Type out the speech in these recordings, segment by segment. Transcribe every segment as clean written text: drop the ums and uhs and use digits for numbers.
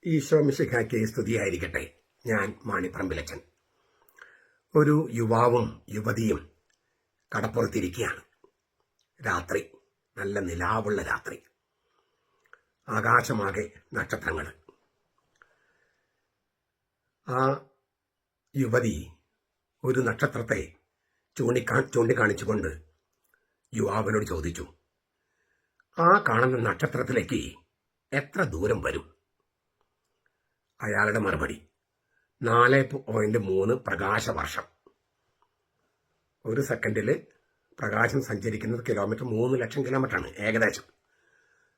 ഈശോ മിശിഹായ്ക്ക് സ്തുതിയായിരിക്കട്ടെ. ഞാൻ മാണിപ്പറമ്പിലച്ചൻ. ഒരു യുവാവും യുവതിയും കടപ്പുറത്തിരിക്കുകയാണ്. രാത്രി, നല്ല നിലാവുള്ള രാത്രി. ആകാശമാകെ നക്ഷത്രങ്ങൾ. ആ യുവതി ഒരു നക്ഷത്രത്തെ ചൂണ്ടിക്കാണിച്ചുകൊണ്ട് യുവാവിനോട് ചോദിച്ചു, ആ കാണുന്ന നക്ഷത്രത്തിലേക്ക് എത്ര ദൂരം വരും? അയാളുടെ മറുപടി 4.3 പ്രകാശവർഷം. ഒരു സെക്കൻഡിൽ പ്രകാശം സഞ്ചരിക്കുന്നത് 3 ലക്ഷം കിലോമീറ്ററാണ് ഏകദേശം.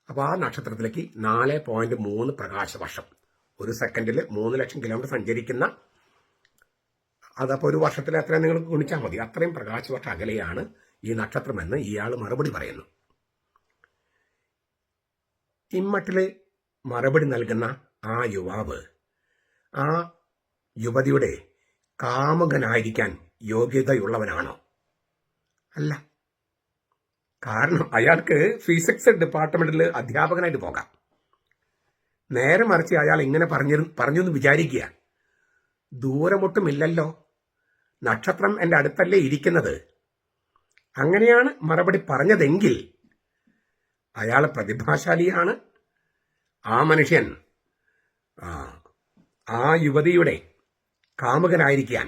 അപ്പോൾ ആ നക്ഷത്രത്തിലേക്ക് 4.3 പ്രകാശവർഷം. ഒരു സെക്കൻഡിൽ 3 ലക്ഷം കിലോമീറ്റർ സഞ്ചരിക്കുന്ന, അതപ്പോൾ ഒരു വർഷത്തിൽ എത്ര നിങ്ങൾ ഗുണിച്ചാൽ മതി, അത്രയും പ്രകാശവർഷം അകലെയാണ് ഈ നക്ഷത്രമെന്ന് ഇയാൾ മറുപടി പറയുന്നു. ഇമ്മട്ടിൽ മറുപടി നൽകുന്ന ആ യുവാവ് ആ യുവതിയുടെ കാമുകനായിരിക്കാൻ യോഗ്യതയുള്ളവനാണോ? അല്ല. കാരണം അയാൾക്ക് ഫിസിക്സ് ഡിപ്പാർട്ട്മെന്റിൽ അധ്യാപകനായിട്ട് പോകാം. നേരെ മറിച്ച് അയാൾ ഇങ്ങനെ പറഞ്ഞു എന്ന് വിചാരിക്കുക, ദൂരമൊട്ടുമില്ലല്ലോ, നക്ഷത്രം എൻ്റെ അടുത്തല്ലേ ഇരിക്കുന്നത്. അങ്ങനെയാണ് മറുപടി പറഞ്ഞതെങ്കിൽ അയാൾ പ്രതിഭാശാലിയാണ്. ആ മനുഷ്യൻ ആ യുവതിയുടെ കാമുകനായിരിക്കാൻ,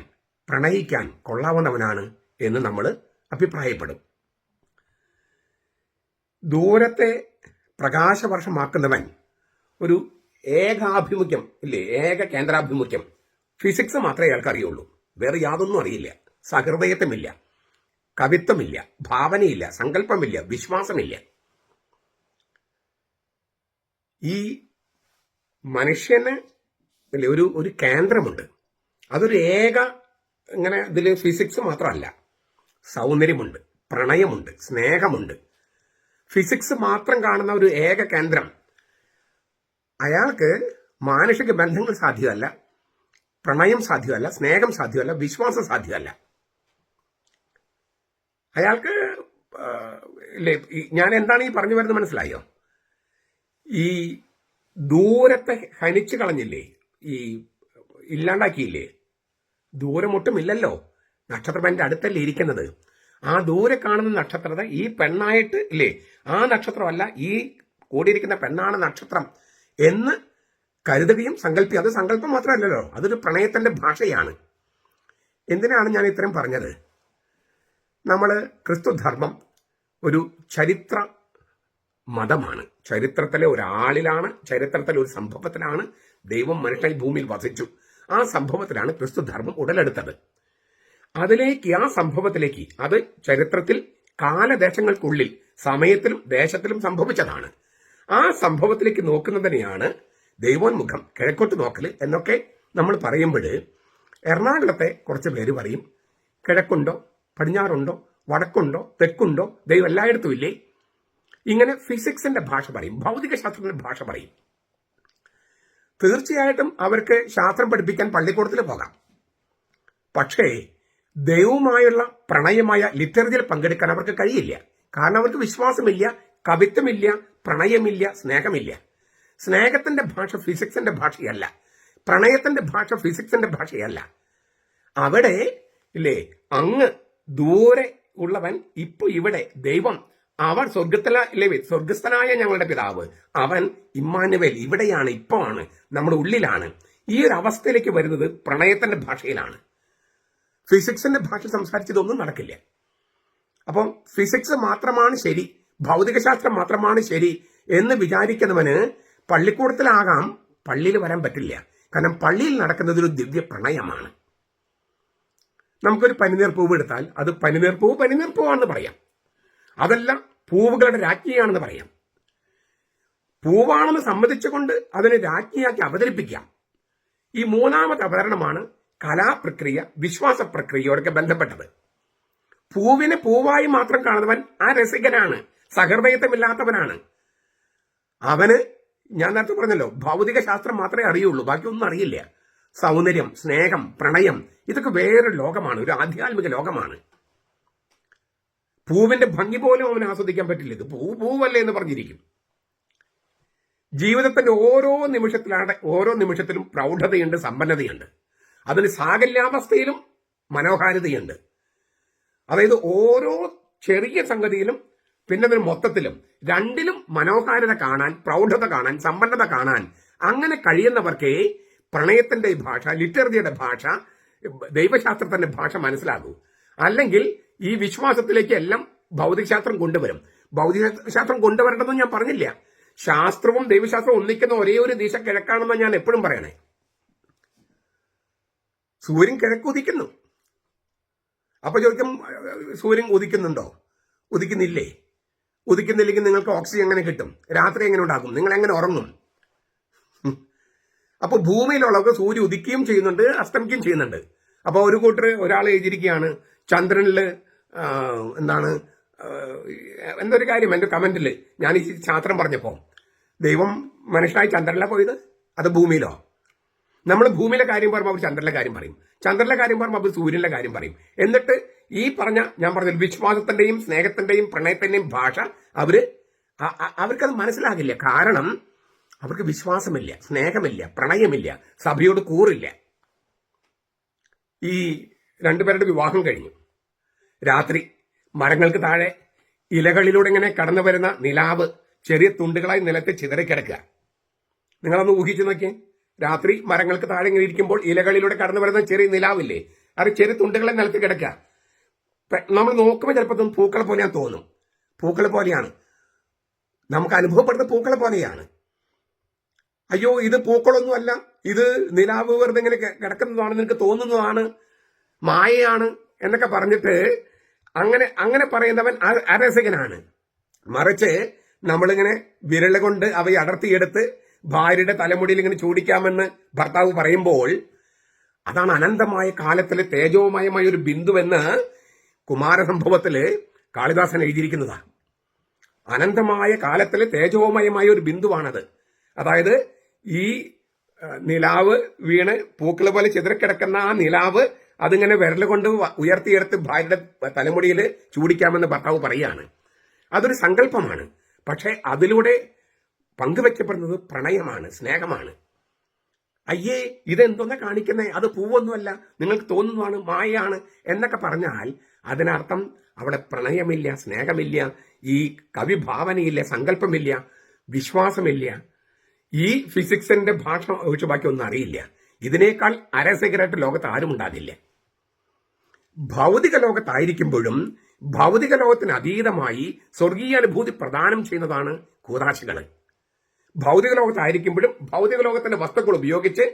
പ്രണയിക്കാൻ കൊള്ളാവുന്നവനാണ് എന്ന് നമ്മൾ അഭിപ്രായപ്പെടും. ദൂരത്തെ പ്രകാശവർഷമാക്കുന്നവൻ ഒരു ഏകാഭിമുഖ്യം ഇല്ലേ, ഏക കേന്ദ്രാഭിമുഖ്യം. ഫിസിക്സ് മാത്രമേ അയാൾക്ക് അറിയുള്ളൂ, വേറെ യാതൊന്നും അറിയില്ല. സഹൃദയത്വമില്ല, കവിത്വമില്ല, ഭാവനയില്ല, സങ്കല്പമില്ല, വിശ്വാസമില്ല. ഈ മനുഷ്യന് ഒരു കേന്ദ്രമുണ്ട്. അതൊരു ഇങ്ങനെ ഇതിൽ ഫിസിക്സ് മാത്രമല്ല, സൗന്ദര്യമുണ്ട്, പ്രണയമുണ്ട്, സ്നേഹമുണ്ട്. ഫിസിക്സ് മാത്രം കാണുന്ന ഒരു ഏക കേന്ദ്രം. അയാൾക്ക് മാനുഷിക ബന്ധങ്ങൾ സാധ്യമല്ല, പ്രണയം സാധ്യമല്ല, സ്നേഹം സാധ്യമല്ല, വിശ്വാസം സാധ്യമല്ല. അയാൾക്ക് ഞാൻ എന്താണ് ഈ പറഞ്ഞു വരുന്നത് മനസ്സിലായോ? ഈ ദൂരത്തെ ഹനിച്ചു കളഞ്ഞില്ലേ, ഈ ഇല്ലാണ്ടാക്കിയില്ലേ, ദൂരമൊട്ടുമില്ലല്ലോ, നക്ഷത്രം എൻ്റെ അടുത്തല്ലേ ഇരിക്കുന്നത്. ആ ദൂരെ കാണുന്ന നക്ഷത്രത്തെ ഈ പെണ്ണായിട്ട് ഇല്ലേ, ആ നക്ഷത്രമല്ല, ഈ കൂടിയിരിക്കുന്ന പെണ്ണാണ് നക്ഷത്രം എന്ന് കരുതുകയും സങ്കല്പിക്കുക. അത് സങ്കല്പം മാത്രമല്ലല്ലോ, അതൊരു പ്രണയത്തിന്റെ ഭാഷയാണ്. എന്തിനാണ് ഞാൻ ഇത്രയും പറഞ്ഞത്? നമ്മൾ ക്രിസ്തുധർമ്മം ഒരു ചരിത്ര മതമാണ്. ചരിത്രത്തിലെ ഒരാളിലാണ്, ചരിത്രത്തിലെ ഒരു സംഭവത്തിലാണ് ദൈവം മനുഷ്യൻ ഭൂമിയിൽ വസിച്ചു. ആ സംഭവത്തിലാണ് ക്രിസ്തുധർമ്മം ഉടലെടുത്തത്. ആ സംഭവത്തിലേക്ക്, അത് ചരിത്രത്തിൽ കാലദേശങ്ങൾക്കുള്ളിൽ സമയത്തിലും ദേശത്തിലും സംഭവിച്ചതാണ്. ആ സംഭവത്തിലേക്ക് നോക്കുന്നതിനെയാണ് ദൈവോന്മുഖം, കിഴക്കോട്ട് നോക്കല് എന്നൊക്കെ നമ്മൾ പറയുമ്പോൾ എറണാകുളത്തെ കുറച്ച് പേര് പറയും, കിഴക്കുണ്ടോ, പടിഞ്ഞാറുണ്ടോ, വടക്കുണ്ടോ, തെക്കുണ്ടോ, ദൈവം എല്ലായിടത്തും ഇല്ലേ. ഇങ്ങനെ ഫിസിക്സിന്റെ ഭാഷ പറയും, ഭൗതിക ശാസ്ത്രത്തിന്റെ ഭാഷ പറയും. തീർച്ചയായിട്ടും അവർക്ക് ശാസ്ത്രം പഠിപ്പിക്കാൻ പള്ളിക്കൂടത്തിൽ പോകാം. പക്ഷേ ദൈവവുമായുള്ള പ്രണയമായ ലിറ്ററേച്ചറിൽ പങ്കെടുക്കാൻ അവർക്ക് കഴിയില്ല. കാരണം അവർക്ക് വിശ്വാസമില്ല, കവിത്വമില്ല, പ്രണയമില്ല, സ്നേഹമില്ല. സ്നേഹത്തിന്റെ ഭാഷ ഫിസിക്സിന്റെ ഭാഷയല്ല, പ്രണയത്തിന്റെ ഭാഷ ഫിസിക്സിന്റെ ഭാഷയല്ല. അവിടെ ഇല്ലേ, അങ്ങ് ദൂരെ ഉള്ളവൻ ഇപ്പൊ ഇവിടെ ദൈവം, അവൻ സ്വർഗസ്ഥനായ ഞങ്ങളുടെ പിതാവ്, അവൻ ഇമ്മാനുവേൽ ഇവിടെയാണ്, ഇപ്പോ ആണ്, നമ്മുടെ ഉള്ളിലാണ്. ഈ ഒരു അവസ്ഥയിലേക്ക് വരുന്നത് പ്രണയത്തിന്റെ ഭാഷയിലാണ്. ഫിസിക്സിന്റെ ഭാഷ സംസാരിച്ചതൊന്നും നടക്കില്ല. അപ്പം ഫിസിക്സ് മാത്രമാണ് ശരി, ഭൗതികശാസ്ത്രം മാത്രമാണ് ശരി എന്ന് വിചാരിക്കുന്നവന് പള്ളിക്കൂടത്തിലാകാം, പള്ളിയിൽ വരാൻ പറ്റില്ല. കാരണം പള്ളിയിൽ നടക്കുന്നത് ഒരു ദിവ്യ പ്രണയമാണ്. നമുക്കൊരു പനിനീർ പൂവ് എടുത്താൽ അത് പനിനീർ പൂവാണെന്ന് പറയാം. അതല്ല, പൂവുകളുടെ രാജ്ഞിയാണെന്ന് പറയാം. പൂവാണെന്ന് സമ്മതിച്ചുകൊണ്ട് അതിനെ രാജ്ഞിയാക്കി അവതരിപ്പിക്കാം. ഈ മൂന്നാമത്തെ അവതരണമാണ് കലാപ്രക്രിയ, വിശ്വാസ പ്രക്രിയയോടൊക്കെ ബന്ധപ്പെട്ടത്. പൂവിനെ പൂവായി മാത്രം കാണുന്നവൻ ആ രസികനാണ്, സഹൃദയത്വമില്ലാത്തവനാണ്. അവന്, ഞാൻ നേരത്തെ പറഞ്ഞല്ലോ, ഭൗതിക ശാസ്ത്രം മാത്രമേ അറിയുള്ളൂ, ബാക്കിയൊന്നും അറിയില്ല. സൗന്ദര്യം, സ്നേഹം, പ്രണയം, ഇതൊക്കെ വേറൊരു ലോകമാണ്, ഒരു ആധ്യാത്മിക ലോകമാണ്. പൂവിന്റെ ഭംഗി പോലും അവന് ആസ്വദിക്കാൻ പറ്റില്ല. ഇത് പൂവല്ലേ എന്ന് പറഞ്ഞിരിക്കും. ജീവിതത്തിന്റെ ഓരോ നിമിഷത്തിലും പ്രൗഢതയുണ്ട്, സമ്പന്നതയുണ്ട്. അതിന് സാകല്യാവസ്ഥയിലും മനോഹാരിതയുണ്ട്. അതായത് ഓരോ ചെറിയ സംഗതിയിലും പിന്നെ അതിന് മൊത്തത്തിലും രണ്ടിലും മനോഹാരിത കാണാൻ, പ്രൗഢത കാണാൻ, സമ്പന്നത കാണാൻ അങ്ങനെ കഴിയുന്നവർക്കേ പ്രണയത്തിന്റെ ഭാഷ, ലിറ്റററിയുടെ ഭാഷ, ദൈവശാസ്ത്രത്തിന്റെ ഭാഷ മനസ്സിലാകൂ. അല്ലെങ്കിൽ ഈ വിശ്വാസത്തിലേക്ക് എല്ലാം ഭൗതികശാസ്ത്രം കൊണ്ടുവരും. ഭൗതികശാസ്ത്രം കൊണ്ടുവരേണ്ടതെന്ന് ഞാൻ പറഞ്ഞില്ല. ശാസ്ത്രവും ദൈവശാസ്ത്രവും ഒന്നിക്കുന്ന ഒരേ ഒരു ദിശ കിഴക്കാണെന്ന് ഞാൻ എപ്പോഴും പറയണേ. സൂര്യൻ കിഴക്കുദിക്കുന്നു. അപ്പൊ ചോദിക്കും, സൂര്യൻ ഉദിക്കുന്നുണ്ടോ? ഉദിക്കുന്നില്ലേ? ഉദിക്കുന്നില്ലെങ്കിൽ നിങ്ങൾക്ക് ഓക്സിജൻ എങ്ങനെ കിട്ടും? രാത്രി എങ്ങനെ ഉണ്ടാകും? നിങ്ങൾ എങ്ങനെ ഉറങ്ങും? അപ്പൊ ഭൂമിയിലുള്ളവർക്ക് സൂര്യൻ ഉദിക്കുകയും ചെയ്യുന്നുണ്ട്, അസ്തമിക്കുകയും ചെയ്യുന്നുണ്ട്. അപ്പൊ ഒരു ഒരാൾ എഴുതിയിരിക്കുകയാണ് ചന്ദ്രനില് എന്തൊരു കാര്യം എന്റെ കമന്റിൽ ഞാൻ ഈ ശാസ്ത്രം പറഞ്ഞപ്പോ, ദൈവം മനുഷ്യനായി ചന്ദ്രനിലാണ് പോയത്, അത് ഭൂമിയിലോ? നമ്മൾ ഭൂമിയിലെ കാര്യം പറയുമ്പോൾ അവർ ചന്ദ്രനിലെ കാര്യം പറയും, ചന്ദ്രനിലെ കാര്യം പറയുമ്പോൾ അവർ സൂര്യനിലെ കാര്യം പറയും. എന്നിട്ട് ഈ ഞാൻ പറഞ്ഞ വിശ്വാസത്തിന്റെയും സ്നേഹത്തിന്റെയും പ്രണയത്തിന്റെയും ഭാഷ അവർക്കത് മനസ്സിലാകില്ല. കാരണം അവർക്ക് വിശ്വാസമില്ല, സ്നേഹമില്ല, പ്രണയമില്ല, സഭയോട് കൂറില്ല. ഈ രണ്ടുപേരുടെ വിവാഹം കഴിഞ്ഞു. രാത്രി മരങ്ങൾക്ക് താഴെ ഇലകളിലൂടെ ഇങ്ങനെ കടന്നു വരുന്ന നിലാവ് ചെറിയ തുണ്ടുകളായി നിലത്ത് ചിതറിക്കിടക്കുക. നിങ്ങളൊന്ന് ഊഹിച്ചു നോക്കിയേ. രാത്രി മരങ്ങൾക്ക് താഴെ ഇങ്ങനെ ഇരിക്കുമ്പോൾ ഇലകളിലൂടെ കടന്നു വരുന്ന ചെറിയ നിലാവില്ലേ, അത് ചെറിയ തുണ്ടുകളെ നിലത്ത് കിടക്കുക. നമ്മൾ നോക്കുമ്പോൾ ചിലപ്പോൾ പൂക്കളെ പോലെയാണ് തോന്നും. പൂക്കളെ പോലെയാണ് നമുക്ക് അനുഭവപ്പെടുന്ന, പൂക്കളെ പോലെയാണ്. അയ്യോ ഇത് പൂക്കളൊന്നുമല്ല, ഇത് നിലാവ് വെറുതെ ഇങ്ങനെ കിടക്കുന്നതാണ്, നിനക്ക് തോന്നുന്നതാണ്, മായയാണ് എന്നൊക്കെ പറഞ്ഞിട്ട് അങ്ങനെ പറയുന്നവൻ അരസികനാണ്. മറിച്ച് നമ്മളിങ്ങനെ വിരല് കൊണ്ട് അവയെ അടർത്തിയെടുത്ത് ഭാര്യയുടെ തലമുടിയിൽ ഇങ്ങനെ ചൂടിക്കാമെന്ന് ഭർത്താവ് പറയുമ്പോൾ അതാണ് അനന്തമായ കാലത്തിലെ തേജോമയമായ ഒരു ബിന്ദുവെന്ന് കുമാരസംഭവത്തില് കാളിദാസൻ എഴുതിയിരിക്കുന്നതാണ്. അനന്തമായ കാലത്തിലെ തേജോമയമായ ഒരു ബിന്ദുവാണത്. അതായത് ഈ നിലാവ് വീണ് പൂക്കള് പോലെ ചിതറിക്കിടക്കുന്ന ആ നിലാവ് അതിങ്ങനെ വിരല് കൊണ്ട് ഉയർത്തിയെടുത്ത് ഭാര്യയുടെ തലമുടിയിൽ ചൂടിക്കാമെന്ന് ഭർത്താവ് പറയുകയാണ്. അതൊരു സങ്കല്പമാണ്. പക്ഷെ അതിലൂടെ പങ്കുവെക്കപ്പെടുന്നത് പ്രണയമാണ്, സ്നേഹമാണ്. അയ്യേ ഇതെന്തോന്നാ കാണിക്കുന്നേ, അത് പൂവൊന്നുമല്ല, നിങ്ങൾക്ക് തോന്നുന്നതാണ്, മായയാണ് എന്നൊക്കെ പറഞ്ഞാൽ അതിനർത്ഥം അവിടെ പ്രണയമില്ല, സ്നേഹമില്ല, ഈ കവിഭാവനയില്ല, സങ്കല്പമില്ല, വിശ്വാസമില്ല. ഈ ഫിസിക്സിന്റെ ഭാഷ ഒഴിച്ച് ബാക്കി ഒന്നും അറിയില്ല. ഇതിനേക്കാൾ അരസികരായിട്ട് ലോകത്ത് ആരും ഉണ്ടാകില്ല. ഭൗതിക ലോകത്തായിരിക്കുമ്പോഴും ഭൗതിക ലോകത്തിന് അതീതമായി സ്വർഗീയ അനുഭൂതി പ്രദാനം ചെയ്യുന്നതാണ് കൂദാശകൾ. ഭൗതിക ലോകത്തായിരിക്കുമ്പോഴും ഭൗതിക ലോകത്തിന്റെ വസ്തുക്കൾ ഉപയോഗിച്ച്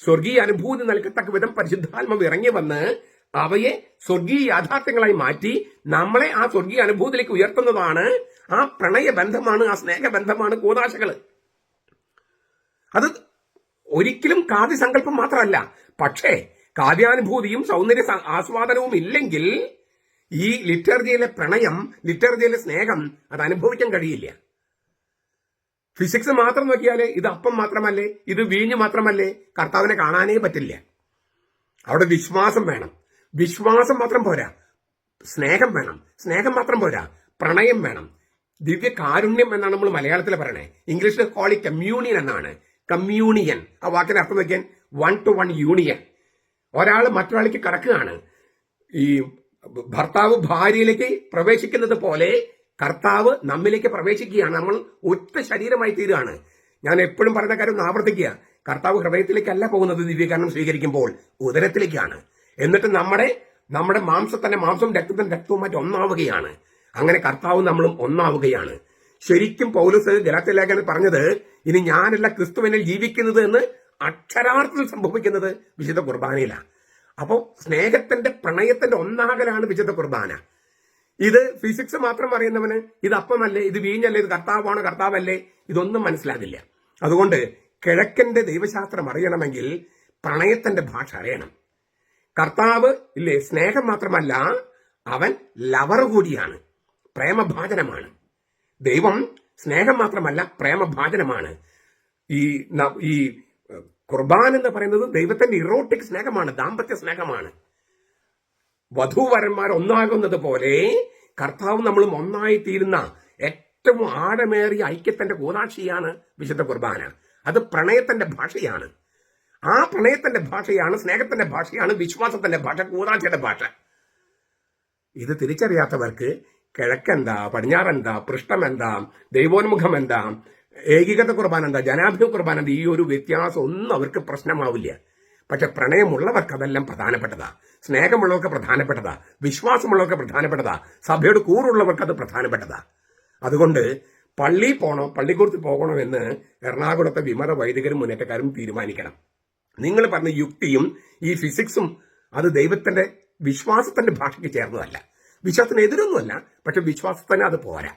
സ്വർഗീയ അനുഭൂതി നൽകത്തക്ക വിധം പരിശുദ്ധാത്മാവ് ഇറങ്ങി വന്ന് അവയെ സ്വർഗീയ യാഥാർത്ഥ്യങ്ങളായി മാറ്റി നമ്മളെ ആ സ്വർഗീയ അനുഭൂതിയിലേക്ക് ഉയർത്തുന്നതാണ്, ആ പ്രണയബന്ധമാണ്, ആ സ്നേഹബന്ധമാണ് കൂദാശകൾ. അത് ഒരിക്കലും കാവ്യസങ്കല്പം മാത്രമല്ല. പക്ഷേ കാവ്യാനുഭൂതിയും സൗന്ദര്യ ആസ്വാദനവും ഇല്ലെങ്കിൽ ഈ ലിറ്റർജിയിലെ പ്രണയം, ലിറ്റർജിയിലെ സ്നേഹം അത് അനുഭവിക്കാൻ കഴിയില്ല. ഫിസിക്സ് മാത്രം നോക്കിയാലേ ഇത് അപ്പം മാത്രമല്ലേ, ഇത് വീഞ്ഞ് മാത്രമല്ലേ, കർത്താവിനെ കാണാനേ പറ്റില്ല. അവിടെ വിശ്വാസം വേണം. വിശ്വാസം മാത്രം പോരാ, സ്നേഹം വേണം. സ്നേഹം മാത്രം പോരാ, പ്രണയം വേണം. ദിവ്യ കാരുണ്യം എന്നാണ് നമ്മൾ മലയാളത്തിൽ പറയണേ. ഇംഗ്ലീഷിൽ കോളി കമ്മ്യൂണിയൻ എന്നാണ്. കമ്മ്യൂണിയൻ, ആ വാക്കിന്റെ അർത്ഥം നോക്കിയാൽ 1-to-1 യൂണിയൻ. ഒരാൾ മറ്റൊരാളിലേക്ക് കടക്കുകയാണ്. ഈ ഭർത്താവ് ഭാര്യയിലേക്ക് പ്രവേശിക്കുന്നത് പോലെ കർത്താവ് നമ്മിലേക്ക് പ്രവേശിക്കുകയാണ്. നമ്മൾ ഒറ്റ ശരീരമായി തീരുകയാണ്. ഞാൻ എപ്പോഴും പറയുന്ന കാര്യം ഒന്ന് ആവർത്തിക്കുക. കർത്താവ് ഹൃദയത്തിലേക്കല്ല പോകുന്നത് ദിവ്യകാരണം സ്വീകരിക്കുമ്പോൾ, ഉദരത്തിലേക്കാണ്. എന്നിട്ട് നമ്മുടെ മാംസത്തിന്റെ മാംസം, രക്തത്തിന്റെ രക്തവുമായിട്ട് ഒന്നാവുകയാണ്. അങ്ങനെ കർത്താവ് നമ്മളും ഒന്നാവുകയാണ്. ശരിക്കും പൗലോസ് ഗലാത്യ ലേഖനത്തിൽ പറഞ്ഞത്, ഇനി ഞാനല്ല ക്രിസ്തുവിനിൽ ജീവിക്കുന്നത് എന്ന് അക്ഷരാർത്ഥത്തിൽ സംഭവിക്കുന്നത് വിശുദ്ധ കുർബാനയിലാണ്. അപ്പോൾ സ്നേഹത്തിന്റെ, പ്രണയത്തിന്റെ ഒന്നാകലാണ് വിശുദ്ധ കുർബാന. ഇത് ഫിസിക്സ് മാത്രം അറിയുന്നവന് ഇത് അപ്പമല്ലേ, ഇത് വീഞ്ഞല്ലേ, ഇത് കർത്താവാണ്, കർത്താവല്ലേ, ഇതൊന്നും മനസ്സിലാകില്ല. അതുകൊണ്ട് കിഴക്കന്റെ ദൈവശാസ്ത്രം അറിയണമെങ്കിൽ പ്രണയത്തിന്റെ ഭാഷ അറിയണം. കർത്താവ് ഇല്ലേ, സ്നേഹം മാത്രമല്ല, അവൻ ലവർ കൂടിയാണ്, പ്രേമഭാജനമാണ്. ദൈവം സ്നേഹം മാത്രമല്ല, പ്രേമഭാജനമാണ്. ഈ കുർബാൻ എന്ന് പറയുന്നത് ദൈവത്തിന്റെ ഇറോട്ടിക് സ്നേഹമാണ്, ദാമ്പത്യ സ്നേഹമാണ്. വധൂവരന്മാർ ഒന്നാകുന്നത് പോലെ കർത്താവ് നമ്മളും ഒന്നായി തീരുന്ന ഏറ്റവും ആഴമേറിയ ഐക്യത്തിന്റെ കൂതാശിയാണ് വിശുദ്ധ കുർബാന. അത് പ്രണയത്തിന്റെ ഭാഷയാണ്. ആ പ്രണയത്തിന്റെ ഭാഷയാണ്, സ്നേഹത്തിന്റെ ഭാഷയാണ്, വിശ്വാസത്തിന്റെ ഭാഷ, കൂതാശയുടെ ഭാഷ. ഇത് തിരിച്ചറിയാത്തവർക്ക് കിഴക്കെന്താ, പടിഞ്ഞാറെന്താ, പൃഷ്ഠമെന്താ, ദൈവോന്മുഖം എന്താ, ഏകീകൃത കുർബാന എന്താ, ജനാഭിമുഖ കുർബാന എന്താ, ഈ ഒരു വ്യത്യാസം ഒന്നും അവർക്ക് പ്രശ്നമാവില്ല. പക്ഷെ പ്രണയമുള്ളവർക്ക് അതെല്ലാം പ്രധാനപ്പെട്ടതാ, സ്നേഹമുള്ളവർക്ക് പ്രധാനപ്പെട്ടതാ, വിശ്വാസമുള്ളവർക്ക് പ്രധാനപ്പെട്ടതാ, സഭയുടെ കൂറുള്ളവർക്ക് അത് പ്രധാനപ്പെട്ടതാ. അതുകൊണ്ട് പള്ളിക്കൂടത്തിൽ പോകണോ എന്ന് എറണാകുളത്തെ വിമത വൈദികരും മുന്നേറ്റക്കാരും തീരുമാനിക്കണം. നിങ്ങൾ പറഞ്ഞ യുക്തിയും ഈ ഫിസിക്സും അത് ദൈവത്തിന്റെ വിശ്വാസത്തിന്റെ ഭാഷയ്ക്ക് ചേർന്നതല്ല. വിശ്വാസത്തിന് എതിരൊന്നുമല്ല, പക്ഷെ വിശ്വാസത്തിന് അത് പോരാ.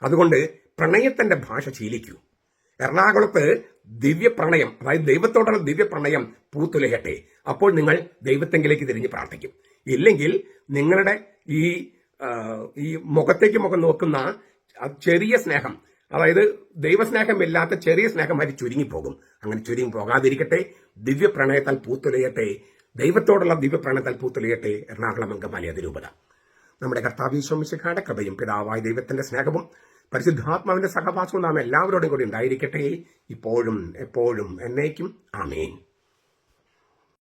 അതുകൊണ്ട് പ്രണയത്തിന്റെ ഭാഷ ശീലിക്കൂ. എറണാകുളത്ത് ദിവ്യപ്രണയം, അതായത് ദൈവത്തോടുള്ള ദിവ്യപ്രണയം പൂത്തുലയട്ടെ. അപ്പോൾ നിങ്ങൾ ദൈവത്തെങ്കിലേക്ക് തിരിഞ്ഞ് പ്രാർത്ഥിക്കും. ഇല്ലെങ്കിൽ നിങ്ങളുടെ ഈ മുഖത്തേക്ക് മുഖം നോക്കുന്ന ചെറിയ സ്നേഹം, അതായത് ദൈവസ്നേഹമില്ലാത്ത ചെറിയ സ്നേഹമായിട്ട് ചുരുങ്ങിപ്പോകും. അങ്ങനെ ചുരുങ്ങി പോകാതിരിക്കട്ടെ. ദിവ്യപ്രണയത്താൽ പൂത്തുലയട്ടെ. ദൈവത്തോടുള്ള ദിവ്യപ്രണയത്താൽ പൂത്തുലയട്ടെ എറണാകുളം അങ്കമാലി അതിരൂപത. നമ്മുടെ കർത്താവ് ഈശോ മിശിഹായുടെ കൃപയും പിതാവായ ദൈവത്തിന്റെ സ്നേഹവും പരിശുദ്ധാത്മാവിന്റെ സഹവാസവും നാം എല്ലാവരോടും കൂടി ഉണ്ടായിരിക്കട്ടെ, ഇപ്പോഴും എപ്പോഴും എന്നേക്കും. ആമേൻ.